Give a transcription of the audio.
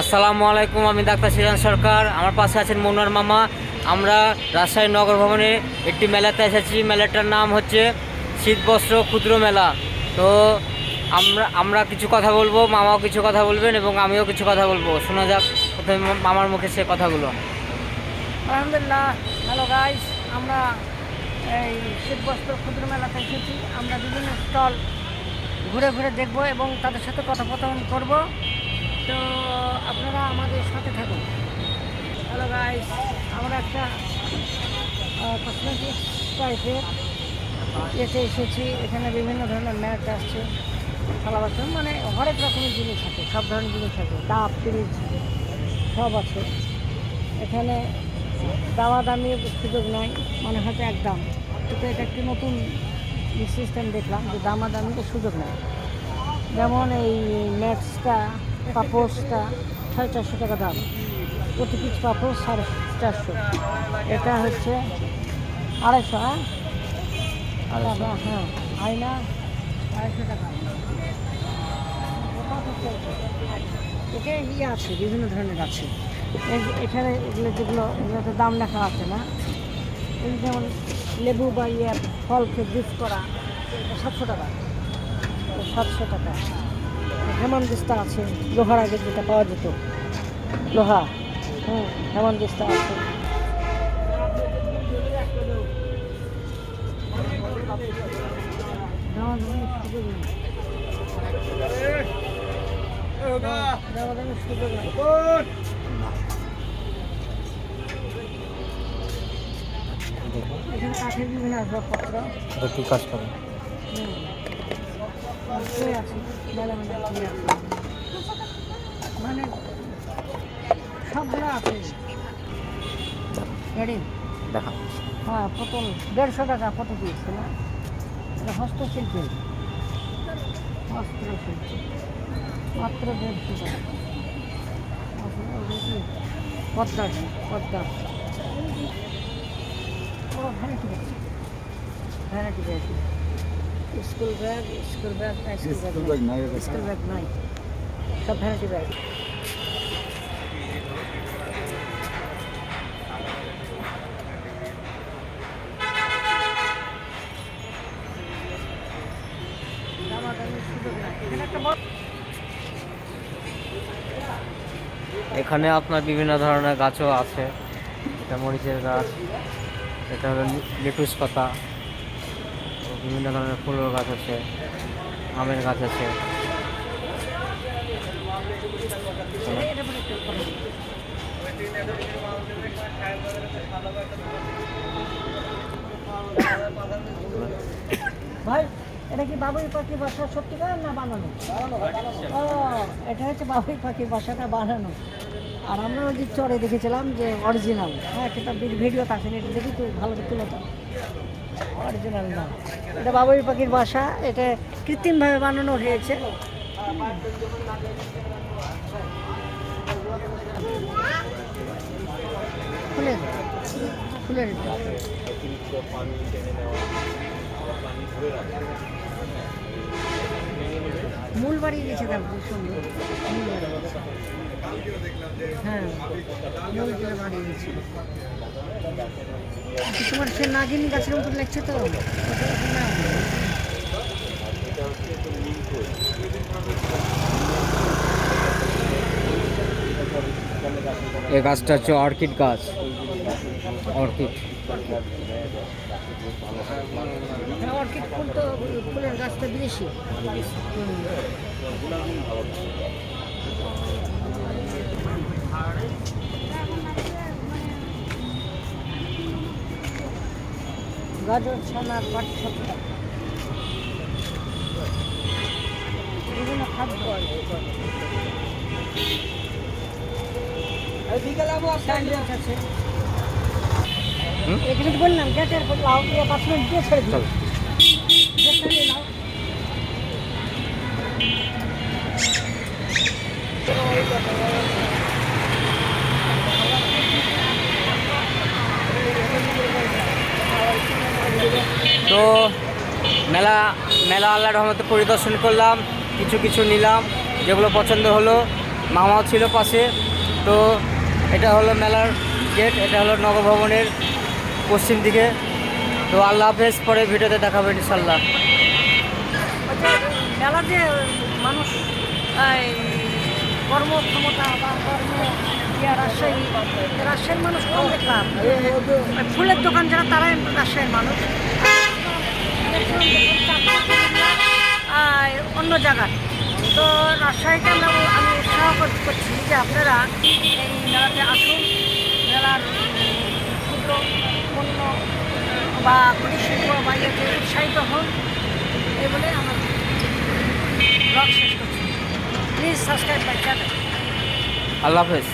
আসসালামু আলাইকুম। আমি ডাক্তার সিরাজ সরকার। আমার পাশে আছেন মনোয়ার মামা। আমরা রাজশাহী নগর ভবনে একটি মেলাতে এসেছি। মেলাটার নাম হচ্ছে শীতবস্ত্র ক্ষুদ্র মেলা। তো আমরা কিছু কথা বলবো, মামাও কিছু কথা বলবেন এবং আমিও কিছু কথা বলবো। শোনা যাক প্রথমে মামার মুখে সে কথাগুলো। আলহামদুলিল্লাহ, হ্যালো গাইস। আমরা এই শীতবস্ত্র ক্ষুদ্র মেলাতে এসেছি। আমরা বিভিন্ন স্টল ঘুরে ঘুরে দেখব এবং তাদের সাথে কথোপকথন করব। তো আপনারা আমাদের সাথে থাকুন। হ্যালো গাইস, আমরা একটা কসমেটিক্স টাইপের এসেছি। এখানে বিভিন্ন ধরনের ম্যাট আসছে, থালা বাসন, মানে হরেক রকমের জিনিস আছে, সব ধরনের জিনিস আছে, কাপ ফ্রিজ সব আছে এখানে। দামাদামির সুযোগ নাই, মানে হয়তো একদম, কিন্তু এটা একটি নতুন সিস্টেম দেখলাম যে দামাদামির সুযোগ নেই। যেমন এই ম্যাটসটা, পাপোশটা 450 টাকা দাম, প্রতি পিস পাপোশ 450। এটা হচ্ছে 250, হ্যাঁ আয়না 250 টাকা। এটা ইয়ে আছে, বিভিন্ন ধরনের আছে এখানে। এগুলোতে দাম লেখা আছে না। এই যেমন লেবু বা ইয়ে ফলকে জুস করা, এটা 700 টাকা, 700 টাকা। হেমানদিস্তা আছে, লোহার আগে যেটা পাওয়া যেত, লোহা, হেমানদিস্তা আছে। এখানে কাঠের বিভিন্ন আসবাবপত্র কি কাজ করে আছে, মেলা মেলা আছে, মানে সবগুলো আছে। রেডি দেখা। হ্যাঁ, পটল 150 টাকা প্রতি পিস না। এটা হস্তশিল্পী, হস্তশিল্পী মাত্র 150 টাকা। Padma Padma variety bag, variety bag, school bag, school bag নাই, সব ভ্যারাইটি ব্যাগ। এখানে আপনার বিভিন্ন ধরনের গাছও আছে। এটা মরিচের গাছ, এটা হলো লেটুস পাতা, বিভিন্ন ধরনের ফুলের গাছ আছে, আমের গাছ আছে। ভাই, এটা কি বাবুই পাখির বাসা সত্যিকার না বানানো? ও, এটা হচ্ছে বাবুই পাখির বাসাটা বানানো। আর আমরা ওই যে চরে দেখেছিলাম যে অরিজিনাল। হ্যাঁ, সেটা ভিডিওতে আসেনি, এটা দেখি তো ভালো করে তুলে, অরিজিনাল না। এটা বাবুই পাখির বাসা, এটা কৃত্রিমভাবে বানানো হয়েছে। ফুলের ফুলের মূল বাড়িয়ে গেছে, তার খুব সুন্দর মূল বাড়ি। হ্যাঁ, মূলগুলো বাড়িয়ে গেছে। তোমার সে নাগিনী গাছের উপর লাগছে তো না। এই গাছটা হচ্ছে অর্কিড গাছ, অর্কিড। অর্কিড ফুল তো, ফুলের গাছটা বিদেশি। গাজর, ছানার পাঠ্যক্রম, বিভিন্ন খাদ্য আছে। এখানে বললাম গেটের লাউ দিয়ে 5 মিনিট দিয়ে ছেড়ে দিল। তো মেলা মেলা আল্লাহর রহমতে পরিদর্শন করলাম, কিছু নিলাম, যেগুলো পছন্দ হলো মামাও ছিল পাশে। তো এটা হলো মেলার গেট, এটা হলো নগর ভবনের পশ্চিম দিকে। তো আল্লাহ হাফেজ, পরে ভিডিওতে দেখাবো ইনশাল্লাহ। মেলার যে মানুষ এই কর্মক্ষমতা বা কর্ম রাজশাহীর মানুষ কম দেখলাম। ফুলের দোকান যারা তারাই রাজশাহীর মানুষ, অন্য জায়গায়। তো রাজশাহীকে আমি উৎসাহ করছি যে আপনারা এই মেলাতে আসুন, মেলার ক্ষুদ্র পণ্য বা কুটির শিল্প বা ইয়েতে উৎসাহিত হন, এই বলে আমার ব্লগ শেষ করছি। Please subscribe my channel. আল্লাহ হাফেজ।